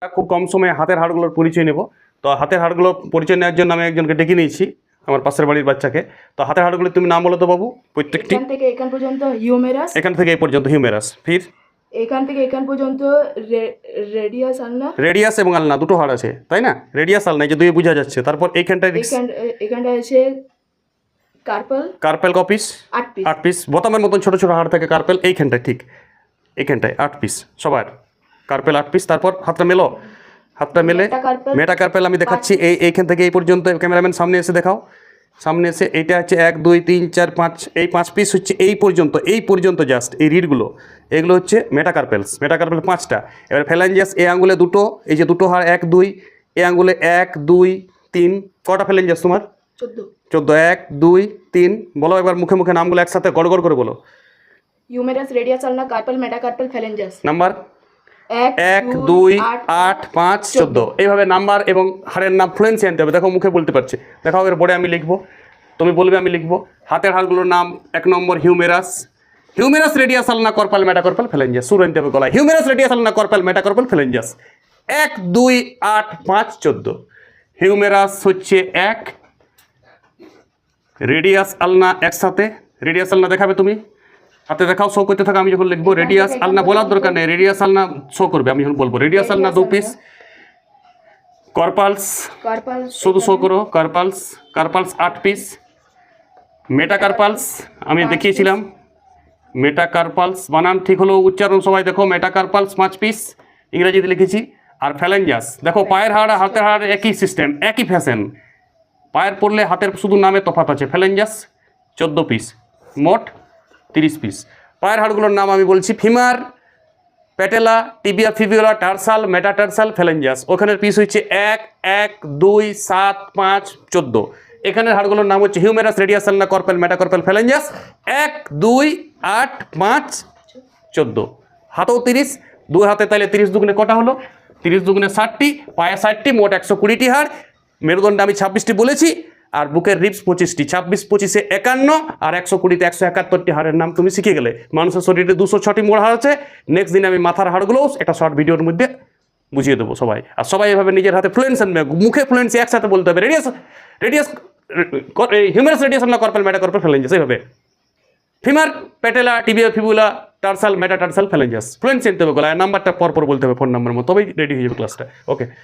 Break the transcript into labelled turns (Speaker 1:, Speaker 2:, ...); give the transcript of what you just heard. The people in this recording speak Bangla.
Speaker 1: খুব কম সময়ে হাতের হাড়গুলোর পরিচয় নেব। তো হাতের হাড়গুলো পরিচয় নেওয়ার জন্য আমি একজনকে ডেকে নিয়েছি, আমার পাশের বাড়ির বাচ্চাকে। তো হাতের হাড়গুলো তুমি নাম বলো তো বাবু প্রত্যেকটি।
Speaker 2: এখান থেকে এখান পর্যন্ত হিউমেরাস,
Speaker 1: এখান থেকে এই পর্যন্ত হিউমেরাস, ফির
Speaker 2: এখান থেকে এখান পর্যন্ত রেডিয়াস আলনা,
Speaker 1: রেডিয়াস এবং আলনা দুটো হাড় আছে তাই না? রেডিয়াস আলনা এই যে দুই বোঝা যাচ্ছে। তারপর এইখানটায়
Speaker 2: এখানটা আছে কার্পল,
Speaker 1: কার্পেল কপিস 8 পিস, বোতামের মতন ছোট ছোট হাড় থাকে কার্পেল এইখানটায়, ঠিক এইখানটায় 8 পিস সবার কার্পেল 8 পিস। তারপর হাতটা মেলো, হাতটা মেলে মেটা কার্পেল আমি দেখাচ্ছি এইখান থেকে এই পর্যন্ত। ক্যামেরাম্যান সামনে এসে দেখাও, সামনে এসে। এইটা হচ্ছে 1 2 3 4 5, এই 5 পিস হচ্ছে এই পর্যন্ত জাস্ট এই রিডগুলো, এগুলো হচ্ছে মেটাকার্পেলস। মেটাকার্পেল 5টা। এবার ফ্যালেঞ্জাস এই আঙুলে দুটো, এই যে দুটো হাড় 1 2, এই আঙুলে 1 2 3, কটা ফ্যালেঞ্জাস তোমার? 14। 1 2 3 বলো একবার মুখে মুখে নামগুলো একসাথে গড় করে বলো।
Speaker 2: হিউমেরাস, রেডিয়াস আলনা, কার্পেল, মেটাকার্পেল, ফ্যালেঞ্জাস।
Speaker 1: নাম্বার 1 2 8 5 14, এইভাবে নাম্বার এবং হাড়ের নাম ফ্লুয়েন্সি আনতে হবে। দেখো মুখে বলতে পারছি, দেখাও এর বোর্ডে আমি লিখবো, তুমি বলবে আমি লিখবো। হাতের হাড়গুলোর নাম 1 নম্বর হিউমেরাস, হিউমেরাস রেডিয়াস আলনা কর্পাল মেটাকর্পাল ফ্যালেঞ্জাস। সুর আনতে হবে গলায়, হিউমেরাস রেডিয়াস আলনা কর্পাল মেটাকর্পাল ফ্যালেঞ্জাস। 1 2 8 5 14, হিউমেরাস হচ্ছে 1, রেডিয়াস আলনা একসাথে। রেডিয়াস আলনা দেখাবে তুমি, হাতে দেখাও, শো করতে থাকো। আমি যখন লিখবো রেডিয়াস আলনা বলার দরকার নেই, রেডিয়াস আলনা শো করবে আমি যখন বলবো। রেডিয়াস আলনা 2 পিস, কর্পালস শুধু শো করো, কার্পালস 8 পিস, মেটাকার্পালস আমি দেখিয়েছিলাম। মেটাকার্পালস বানান ঠিক হলো, উচ্চারণ সবাই দেখো। মেটাকার্পালস 5 পিস ইংরেজিতে লিখেছি। আর ফ্যালেঞ্জাস দেখো, পায়ের হাড় হাতের হাড় একই সিস্টেম, একই ফ্যাশন। পায়ের পড়লে হাতের শুধু নামে তফাৎ আছে। ফ্যালেঞ্জাস 14 পিস, মোট 30 পিস। পায়ের হাড়গুলোর নাম আমি বলছি, ফিমার, প্যাটেলা, টিবিয়া, ফিবিউলা, টার্সাল, মেটাটার্সাল, ফ্যালেঞ্জাস। ওখানের পিস হচ্ছে 1 1 2 7 5 14। এখানের হাড়গুলোর নাম হচ্ছে হিউমেরাস, রেডিয়াস আলনা, কর্পেল, মেটাকর্পেল, ফ্যালেঞ্জাস। 1 2 8 5 14, হাতেও 30, 2 হাতে তাহলে 30 দুগুণে কটা হলো? 30 দুগুণে 60টি, পায়ে 60টি, মোট 120টি হাড়। মেরুদণ্ডে আমি 26টি বলেছি, আর বুকের রিবস 25টি। 26 25-এ 51, আর 120-তে 171টি হাড়ের নাম তুমি শিখে গেলে। মানুষের শরীরে 206টি মোড় হাড় আছে। নেক্সট দিন আমি মাথার হাড়গুলোও একটা শর্ট ভিডিওর মধ্যে বুঝিয়ে দেবো সবাই। আর সবাই এভাবে নিজের হাতে ফ্লুয়েন্স আনবে, মুখে ফ্লুয়েন্সি একসাথে বলতে হবে। হিউমেরাস, রেডিয়াস আলনা, কর্পেল, মেটাকর্পেল, ফ্যালেঞ্জাস। এইভাবে femur, patella, tibia, fibula, tarsal, metatarsal, phalanges. Fluency আনতে হবে গলায়। নাম্বারটা পরপর বলতে হবে ফোন নাম্বার মতো, তবেই রেডি হয়ে যাবে ক্লাসটা। ওকে।